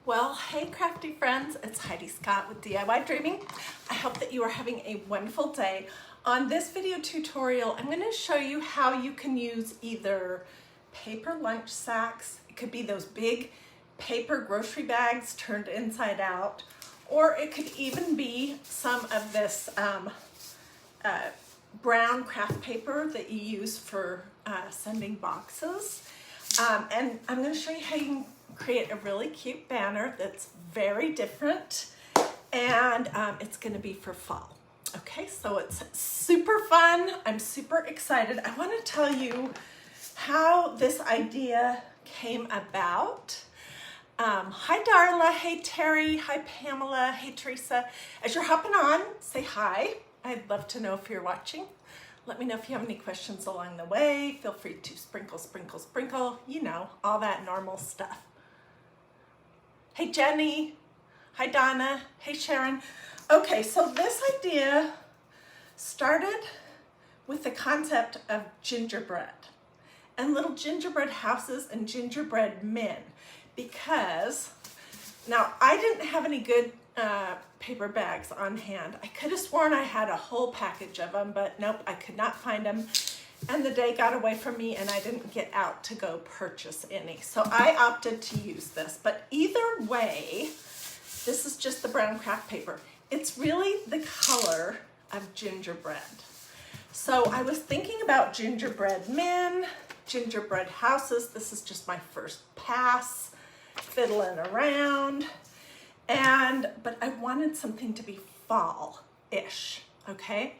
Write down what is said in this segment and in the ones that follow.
Well, hey crafty friends, it's Hiedi Scott with DiyDreaming. I hope that you are having a wonderful day. On this video tutorial, I'm going to show you how you can use either paper lunch sacks, it could be those big paper grocery bags turned inside out, or it could even be some of this brown craft paper that you use for sending boxes. And I'm going to show you how you can create a really cute banner that's very different, and it's going to be for fall. Okay, so it's super fun. I'm super excited. I want to tell you how this idea came about. Hi Darla, hey Terry, hi Pamela, hey Teresa. As you're hopping on, say hi. I'd love to know if you're watching. Let me know if you have any questions along the way. Feel free to sprinkle, sprinkle, sprinkle. You know, all that normal stuff. Hey Jenny, hi Donna, hey Sharon. Okay, so this idea started with the concept of gingerbread and little gingerbread houses and gingerbread men, because now I didn't have any good paper bags on hand. I could have sworn I had a whole package of them, but nope, I could not find them. And the day got away from me and I didn't get out to go purchase any. So I opted to use this. But either way, this is just the brown craft paper. It's really the color of gingerbread. So I was thinking about gingerbread men, gingerbread houses. This is just my first pass, fiddling around. But I wanted something to be fall-ish, okay?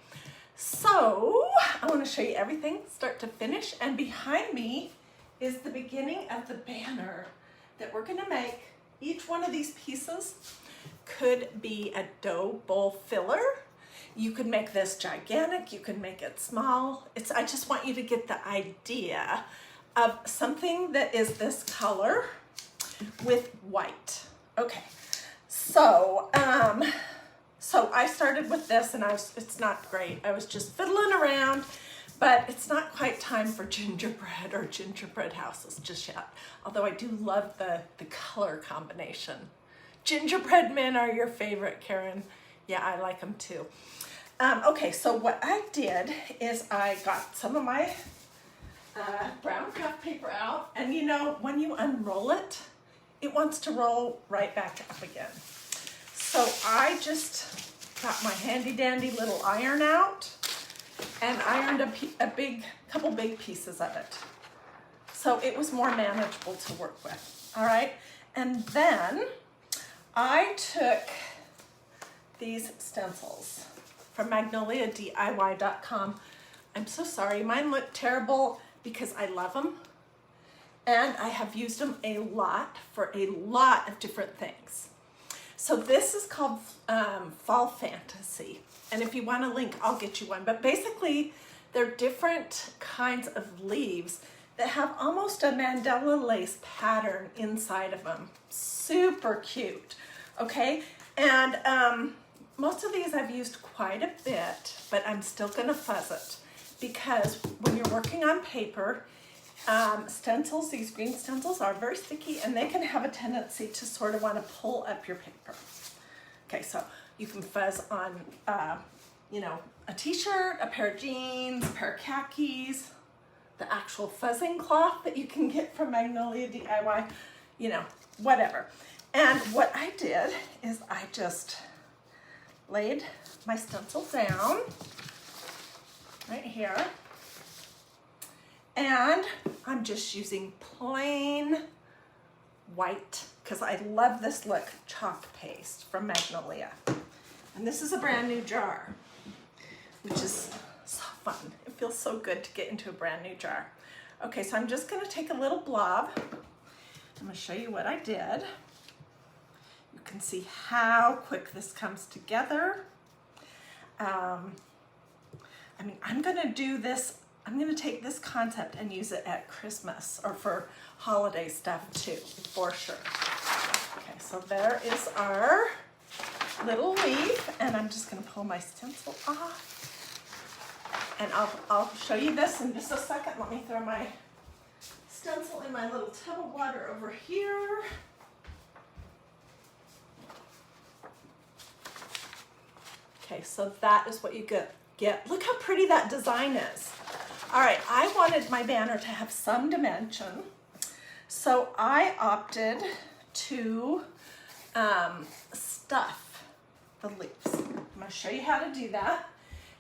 So I want to show you everything start to finish, and behind me is the beginning of the banner that we're going to make. Each one of these pieces could be a dough bowl filler. You could make this gigantic, you could make it small. I just want you to get the idea of something that is this color with white. Okay, so I started with this, and it's not great. I was just fiddling around, but it's not quite time for gingerbread or gingerbread houses just yet. Although I do love the color combination. Gingerbread men are your favorite, Karen. Yeah, I like them too. Okay, so what I did is I got some of my brown craft paper out, and you know, when you unroll it, it wants to roll right back up again. So I just got my handy dandy little iron out and ironed a couple big pieces of it. So it was more manageable to work with, all right? And then I took these stencils from MagnoliaDIY.com. I'm so sorry, mine look terrible because I love them. And I have used them a lot for a lot of different things. So this is called Fall Fantasy. And if you want a link, I'll get you one. But basically, they're different kinds of leaves that have almost a Mandela lace pattern inside of them. Super cute, okay? And most of these I've used quite a bit, but I'm still gonna fuzz it, because when you're working on paper, stencils, these green stencils are very sticky, and they can have a tendency to sort of want to pull up your paper. Okay, so you can fuzz on, you know, a t-shirt, a pair of jeans, a pair of khakis, the actual fuzzing cloth that you can get from Magnolia DIY, you know, whatever. And what I did is I just laid my stencil down right here. And I'm just using plain white, because I love this look, chalk paste from Magnolia. And this is a brand new jar, which is so fun. It feels so good to get into a brand new jar. Okay, so I'm just gonna take a little blob. I'm gonna show you what I did. You can see how quick this comes together. I mean, I'm gonna do this. I'm going to take this concept and use it at Christmas or for holiday stuff too, for sure. Okay, so there is our little leaf, and I'm just going to pull my stencil off. And I'll show you this in just a second. Let me throw my stencil in my little tub of water over here. Okay, so that is what you get. Look how pretty that design is. All right, I wanted my banner to have some dimension, so I opted to stuff the leaves. I'm gonna show you how to do that,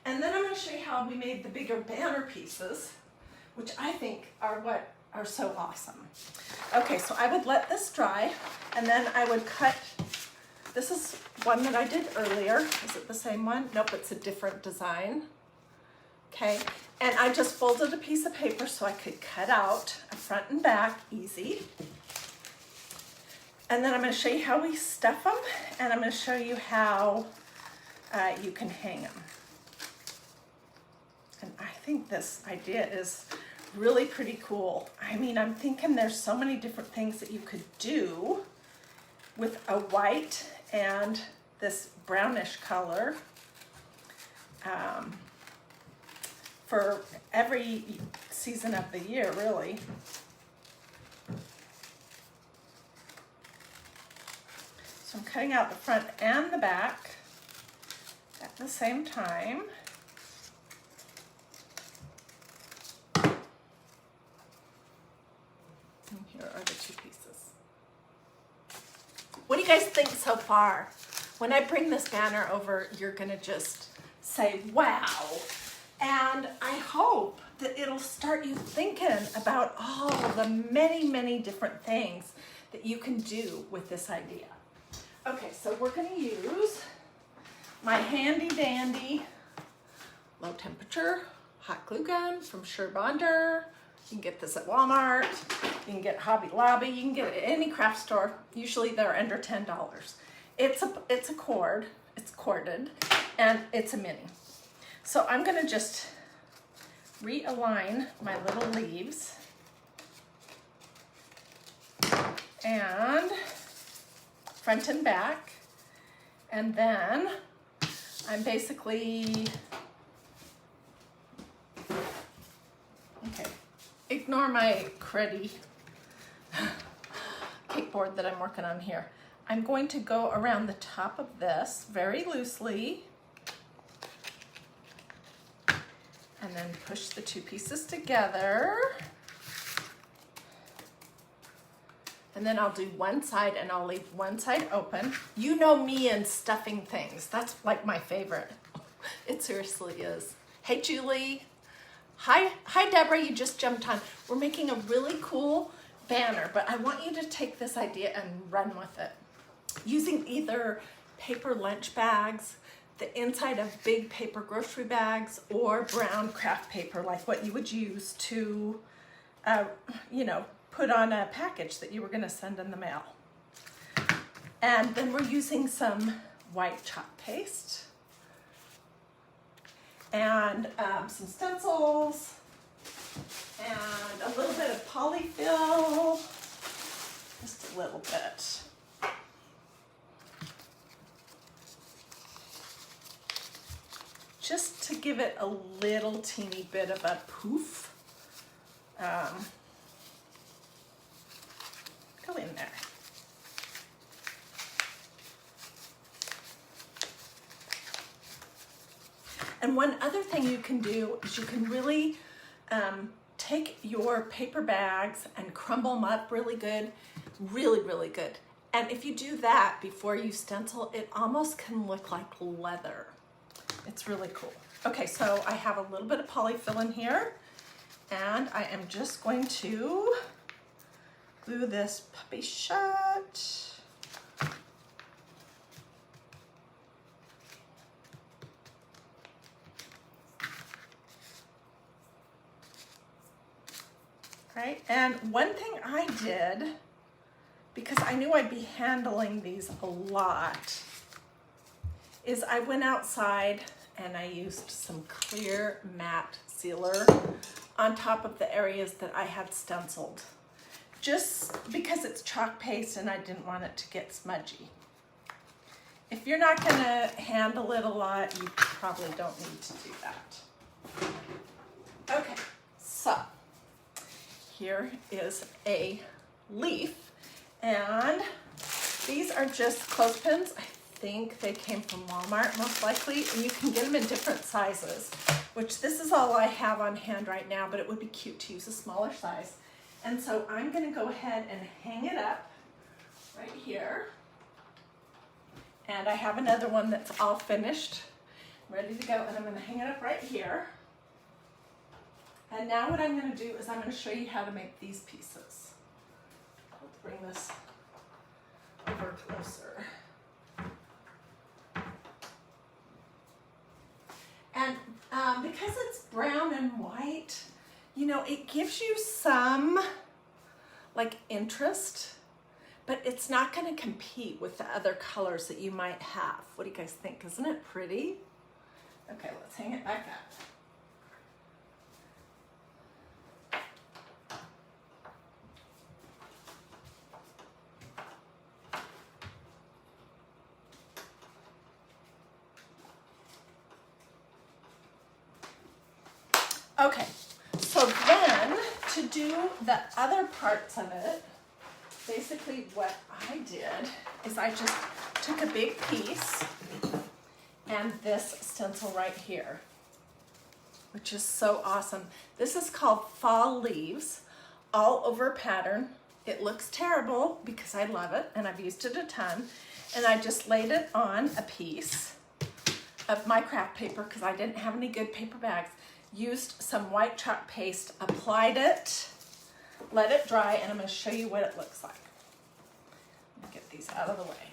and then I'm gonna show you how we made the bigger banner pieces, which I think are what are so awesome. Okay, so I would let this dry, and then I would cut. This is one that I did earlier. Is it the same one? Nope, it's a different design. Okay, and I just folded a piece of paper so I could cut out a front and back, easy. And then I'm going to show you how we stuff them, and I'm going to show you how you can hang them. And I think this idea is really pretty cool. I mean, I'm thinking there's so many different things that you could do with a white and this brownish color for every season of the year, really. So I'm cutting out the front and the back at the same time. And here are the two pieces. What do you guys think so far? When I bring this banner over, you're gonna just say, wow. And I hope that it'll start you thinking about all the many, many different things that you can do with this idea. Okay, so we're gonna use my handy dandy low temperature hot glue gun from Surebonder. You can get this at Walmart, you can get Hobby Lobby, you can get it at any craft store. Usually they're under $10. It's a cord, it's corded, and it's a mini. So I'm gonna just realign my little leaves and front and back, and then I'm basically, okay, ignore my cruddy cake board that I'm working on here. I'm going to go around the top of this very loosely and then push the two pieces together. And then I'll do one side and I'll leave one side open. You know me and stuffing things. That's like my favorite. It seriously is. Hey, Julie. Hi, Deborah, you just jumped on. We're making a really cool banner, but I want you to take this idea and run with it. Using either paper lunch bags, the inside of big paper grocery bags, or brown craft paper, like what you would use to, you know, put on a package that you were going to send in the mail. And then we're using some white chalk paste and some stencils and a little bit of polyfill, just a little bit. Just to give it a little teeny bit of a poof. Go in there. And one other thing you can do is you can really take your paper bags and crumble them up really good, really good. And if you do that before you stencil, it almost can look like leather. It's really cool. Okay, so I have a little bit of polyfill in here, and I am just going to glue this puppy shut. Right, and one thing I did, because I knew I'd be handling these a lot, is I went outside and I used some clear matte sealer on top of the areas that I had stenciled, just because it's chalk paste and I didn't want it to get smudgy. If you're not going to handle it a lot, you probably don't need to do that. Okay, so here is a leaf, and these are just clothespins. I think they came from Walmart most likely, and you can get them in different sizes, which this is all I have on hand right now, but it would be cute to use a smaller size. And so I'm gonna go ahead and hang it up right here. And I have another one that's all finished, ready to go, and I'm gonna hang it up right here. And now what I'm gonna do is I'm gonna show you how to make these pieces. Let's bring this over closer. And because it's brown and white, you know, it gives you some like interest, but it's not going to compete with the other colors that you might have. What do you guys think? Isn't it pretty? Okay, let's hang it back up. Okay, so then to do the other parts of it, basically what I did is I just took a big piece and this stencil right here, which is so awesome. This is called Fall Leaves, all over pattern. It looks terrible because I love it and I've used it a ton. And I just laid it on a piece of my craft paper because I didn't have any good paper bags. Used some white chalk paste, applied it, let it dry, and I'm going to show you what it looks like. Let me get these out of the way.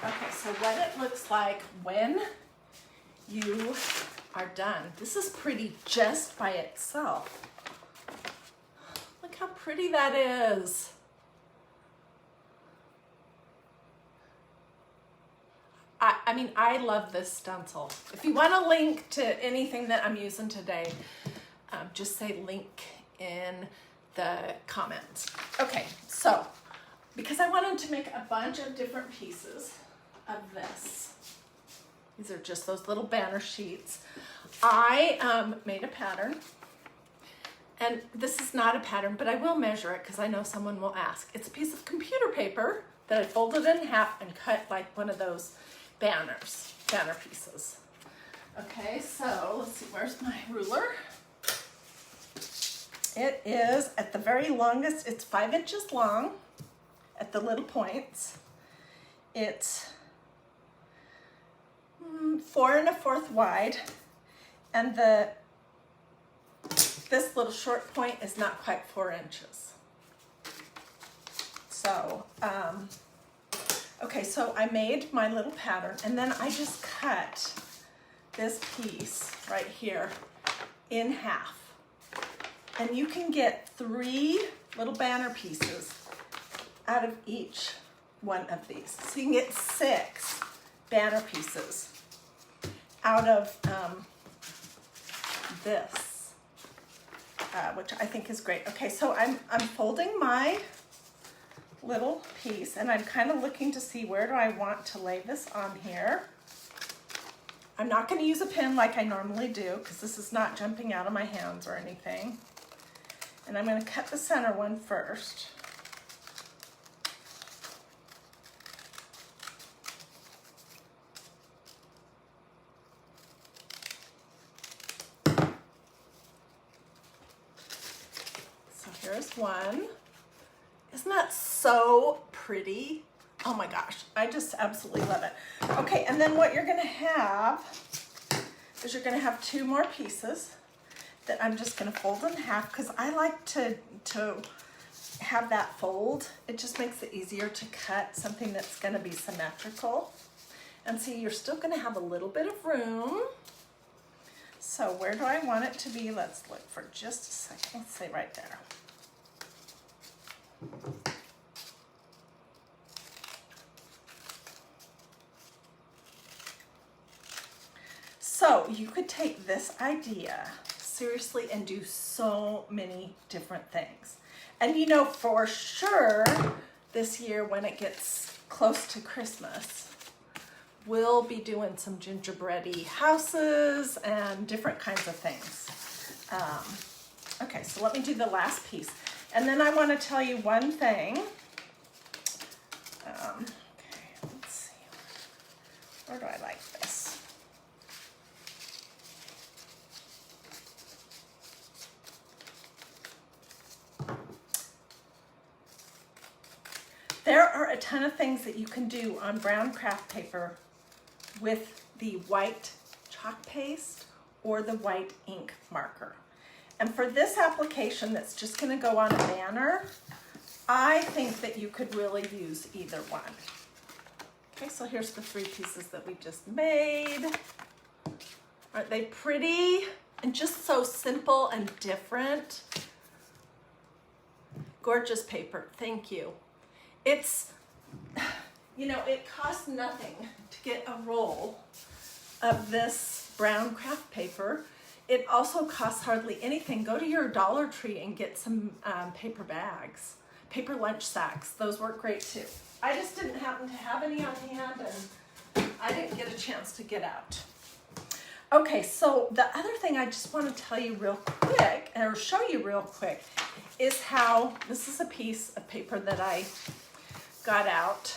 Okay, so what it looks like when you are done. This is pretty just by itself. Look how pretty that is. I mean, I love this stencil. If you want a link to anything that I'm using today, just say link in the comments. Okay, so because I wanted to make a bunch of different pieces of this, these are just those little banner sheets, I made a pattern. And this is not a pattern, but I will measure it because I know someone will ask. It's a piece of computer paper that I folded in half and cut like one of those banner pieces. Okay, so let's see, where's my ruler? It is at the very longest, it's 5 inches long at the little points. It's 4 1/4 wide, and this little short point is not quite 4 inches. So, okay, so I made my little pattern and then I just cut this piece right here in half. And you can get 3 little banner pieces out of each one of these. So you can get 6 banner pieces out of this, which I think is great. Okay, so I'm folding my little piece and I'm kind of looking to see where do I want to lay this on here. I'm not going to use a pin like I normally do because this is not jumping out of my hands or anything. And I'm going to cut the center one first. So here's one. Isn't that so pretty? Oh my gosh, I just absolutely love it. Okay, and then what you're gonna have is you're gonna have 2 more pieces that I'm just gonna fold in half because I like to have that fold. It just makes it easier to cut something that's gonna be symmetrical. And see, you're still gonna have a little bit of room. So where do I want it to be? Let's look for just a second. Let's say right there. So you could take this idea seriously and do so many different things. And you know, for sure, this year when it gets close to Christmas, we'll be doing some gingerbready houses and different kinds of things. Okay, so let me do the last piece. And then I want to tell you one thing. Okay, let's see. Where do I like this? There are a ton of things that you can do on brown craft paper with the white chalk paste or the white ink marker. And for this application that's just going to go on a banner, I think that you could really use either one. Okay, so here's the 3 pieces that we just made. Aren't they pretty? And just so simple and different. Gorgeous paper, thank you. It's, you know, it costs nothing to get a roll of this brown craft paper. It also costs hardly anything. Go to your Dollar Tree and get some paper bags, paper lunch sacks. Those work great too. I just didn't happen to have any on hand and I didn't get a chance to get out. Okay, so the other thing I just want to tell you real quick, or show you real quick, is how, this is a piece of paper that I got out.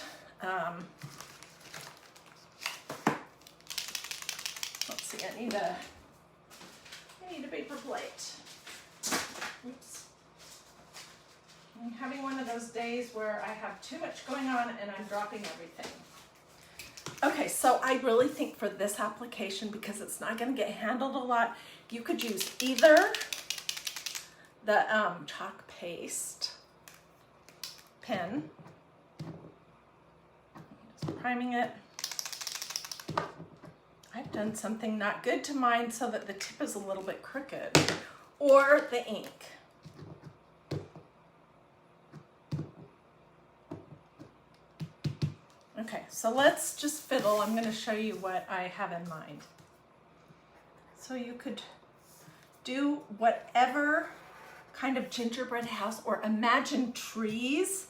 Let's see, I need a paper plate. Oops. I'm having one of those days where I have too much going on and I'm dropping everything. Okay, so I really think for this application, because it's not going to get handled a lot, you could use either the chalk paste pen, just priming it. I've done something not good to mine so that the tip is a little bit crooked, or the ink. Okay, so let's just fiddle. I'm going to show you what I have in mind. So you could do whatever kind of gingerbread house, or imagine trees,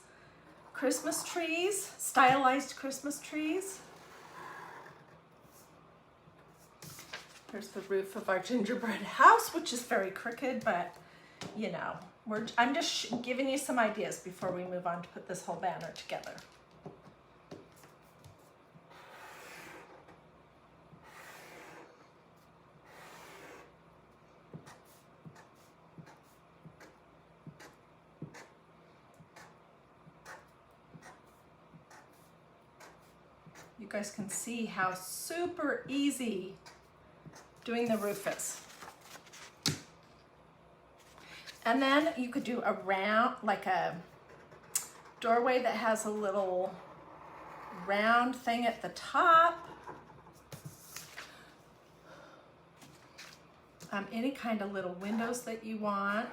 Christmas trees, stylized Christmas trees. Here's the roof of our gingerbread house, which is very crooked, but you know, I'm just giving you some ideas before we move on to put this whole banner together. You guys can see how super easy doing the roof is. And then you could do a round, like a doorway that has a little round thing at the top. Any kind of little windows that you want.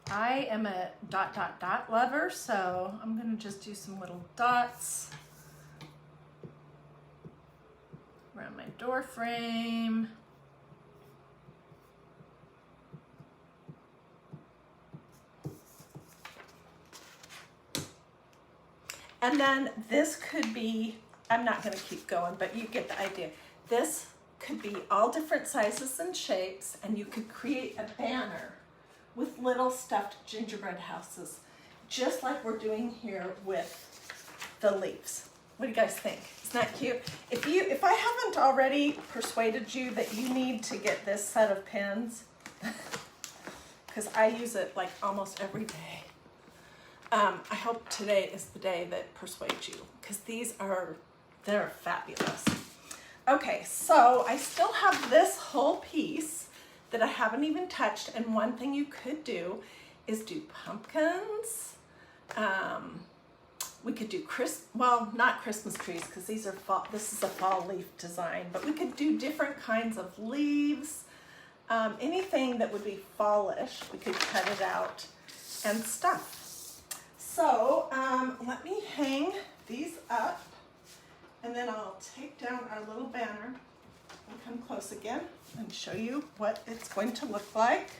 I am a ... lover, so I'm going to just do some little dots around my door frame. And then this could be, I'm not going to keep going, but you get the idea. This could be all different sizes and shapes, and you could create a banner with little stuffed gingerbread houses, just like we're doing here with the leaves. What do you guys think? Isn't that cute? If I haven't already persuaded you that you need to get this set of pins, because I use it like almost every day, I hope today is the day that persuades you, because they're fabulous. Okay, so I still have this whole piece that I haven't even touched, and one thing you could do is do pumpkins. We could do not Christmas trees, because these are fall. This is a fall leaf design, but we could do different kinds of leaves. Anything that would be fallish, we could cut it out and stuff. So let me hang these up, and then I'll take down our little banner and come close again and show you what it's going to look like.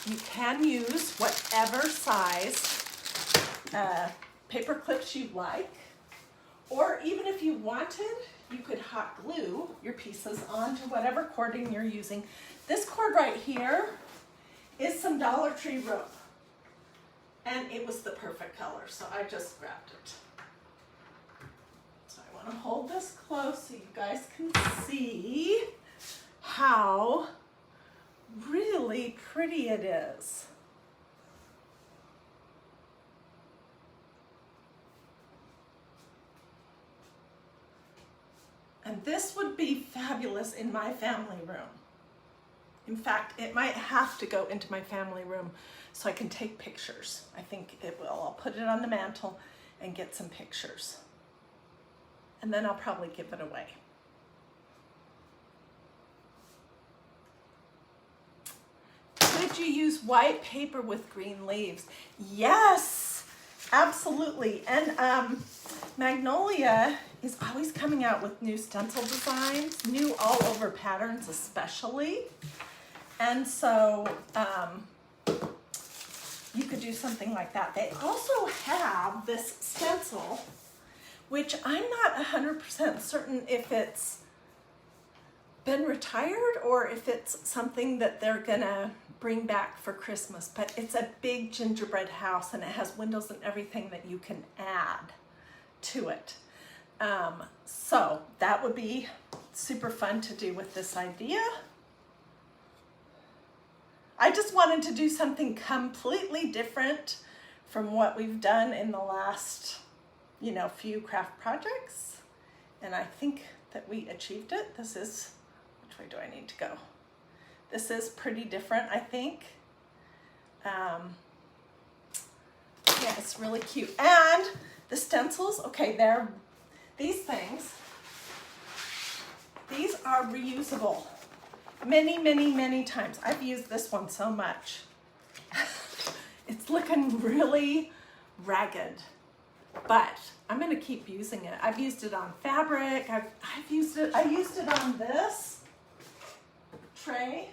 You can use whatever size paper clips you like, Or even if you wanted, you could hot glue your pieces onto whatever cording you're using. This cord right here is some Dollar Tree rope. And it was the perfect color, so I just grabbed it. So I want to hold this close so you guys can see how really pretty it is. And this would be fabulous in my family room. In fact, it might have to go into my family room so I can take pictures. I think it will. I'll put it on the mantle and get some pictures. And then I'll probably give it away. Could you use white paper with green leaves? Yes, absolutely. And Magnolia is always coming out with new stencil designs, new all over patterns especially. And so you could do something like that. They also have this stencil, which I'm not 100% certain if it's been retired or if it's something that they're gonna bring back for Christmas, but it's a big gingerbread house and it has windows and everything that you can add to it. So that would be super fun to do with this idea. I just wanted to do something completely different from what we've done in the last, few craft projects. And I think that we achieved it. This is, which way do I need to go? This is pretty different, I think. Yeah, it's really cute. And the stencils, okay, these things, these are reusable. Many, many, many times. I've used this one so much. It's looking really ragged, but I'm gonna keep using it. I've used it on fabric. I used it on this tray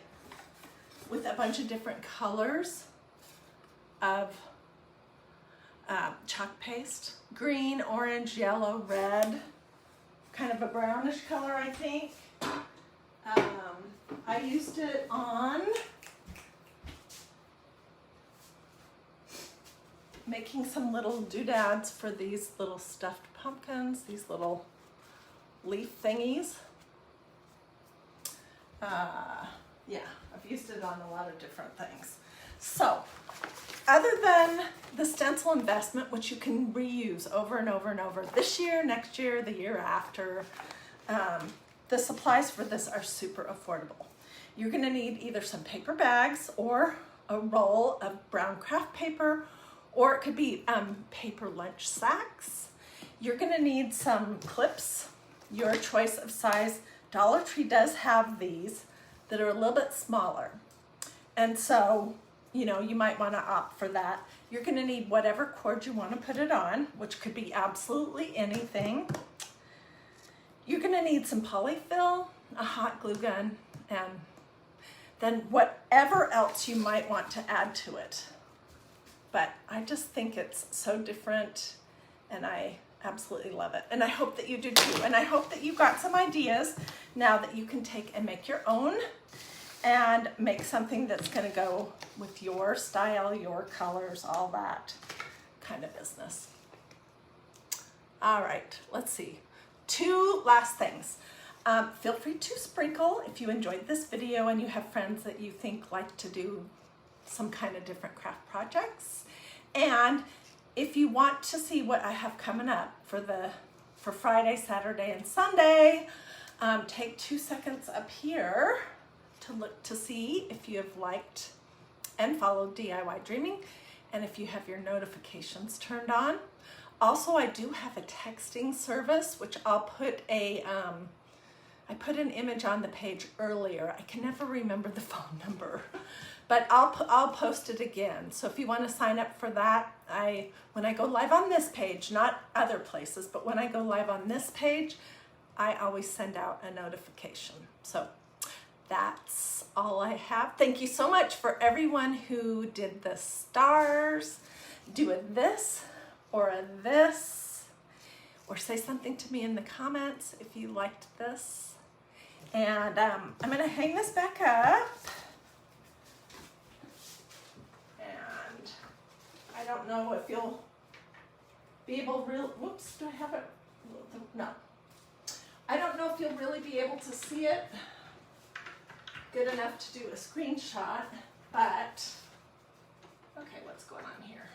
with a bunch of different colors of chalk paste. Green, orange, yellow, red, kind of a brownish color, I think. I used it on making some little doodads for these little stuffed pumpkins, these little leaf thingies. Yeah, I've used it on a lot of different things. So, other than the stencil investment, which you can reuse over and over and over this year, next year, the year after, the supplies for this are super affordable. You're gonna need either some paper bags or a roll of brown craft paper, or it could be paper lunch sacks. You're gonna need some clips, your choice of size. Dollar Tree does have these that are a little bit smaller. And so, you might wanna opt for that. You're gonna need whatever cord you wanna put it on, which could be absolutely anything. You're gonna need some polyfill, a hot glue gun, and then whatever else you might want to add to it. But I just think it's so different and I absolutely love it. And I hope that you do too. And I hope that you got some ideas now that you can take and make your own and make something that's gonna go with your style, your colors, all that kind of business. All right, let's see. 2 last things. Feel free to sprinkle if you enjoyed this video and you have friends that you think like to do some kind of different craft projects. And if you want to see what I have coming up for Friday, Saturday, and Sunday, take 2 seconds up here to look to see if you have liked and followed DIY Dreaming and if you have your notifications turned on. Also, I do have a texting service, which I'll put I put an image on the page earlier. I can never remember the phone number, but I'll post it again. So if you want to sign up for that, when I go live on this page, not other places, but when I go live on this page, I always send out a notification. So that's all I have. Thank you so much for everyone who did the stars. Do a this or a this. or say something to me in the comments if you liked this. And I'm gonna hang this back up. And I don't know if you'll be able to whoops, do I have it? No. I don't know if you'll really be able to see it good enough to do a screenshot, but okay, what's going on here?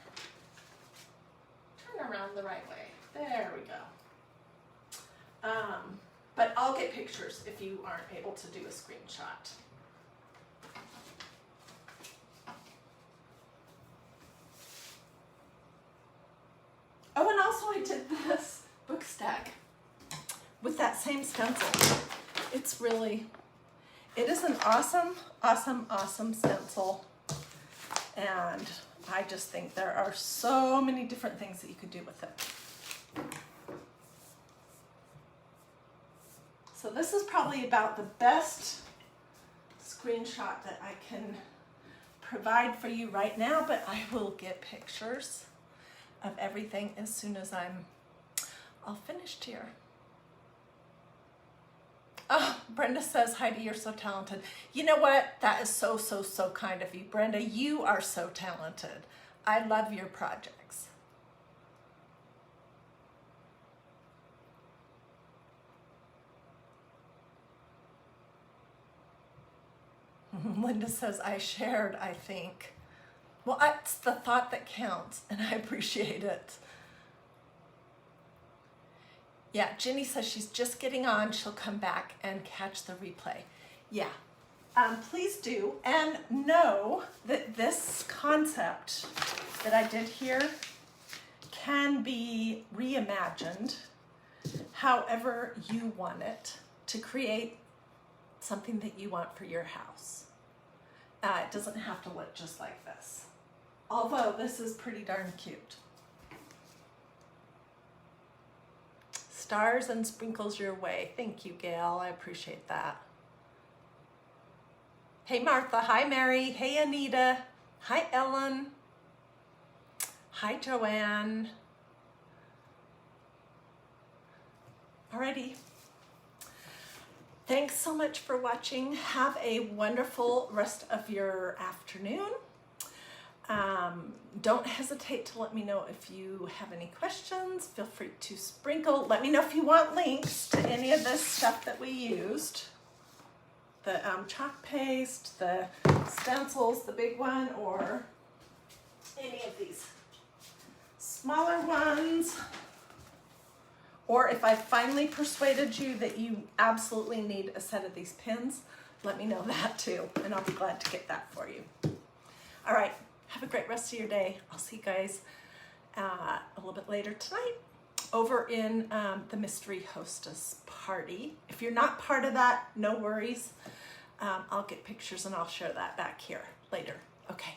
Turn around the right way. There we go. But I'll get pictures if you aren't able to do a screenshot. Oh, and also I did this book stack with that same stencil. It's really, it is an awesome, awesome, awesome stencil. And I just think there are so many different things that you could do with it. So this is probably about the best screenshot that I can provide for you right now, but I will get pictures of everything as soon as I'm all finished here. Oh, Brenda says, Heidi, you're so talented. You know what? That is so, so, so kind of you. Brenda, you are so talented. I love your projects. Linda says, I shared, I think. Well, it's the thought that counts, and I appreciate it. Yeah, Ginny says she's just getting on. She'll come back and catch the replay. Yeah, please do. And know that this concept that I did here can be reimagined however you want it to create something that you want for your house. It doesn't have to look just like this. Although this is pretty darn cute. Stars and sprinkles your way. Thank you, Gail. I appreciate that. Hey, Martha. Hi, Mary. Hey, Anita. Hi, Ellen. Hi, Joanne. Alrighty. Thanks so much for watching. Have a wonderful rest of your afternoon. Don't hesitate to let me know if you have any questions. Feel free to sprinkle. Let me know if you want links to any of this stuff that we used. The chalk paste, the stencils, the big one, or any of these smaller ones. Or if I finally persuaded you that you absolutely need a set of these pins, let me know that too, and I'll be glad to get that for you. All right. Have a great rest of your day. I'll see you guys a little bit later tonight over in the Mystery Hostess party. If you're not part of that, no worries. I'll get pictures and I'll share that back here later. Okay,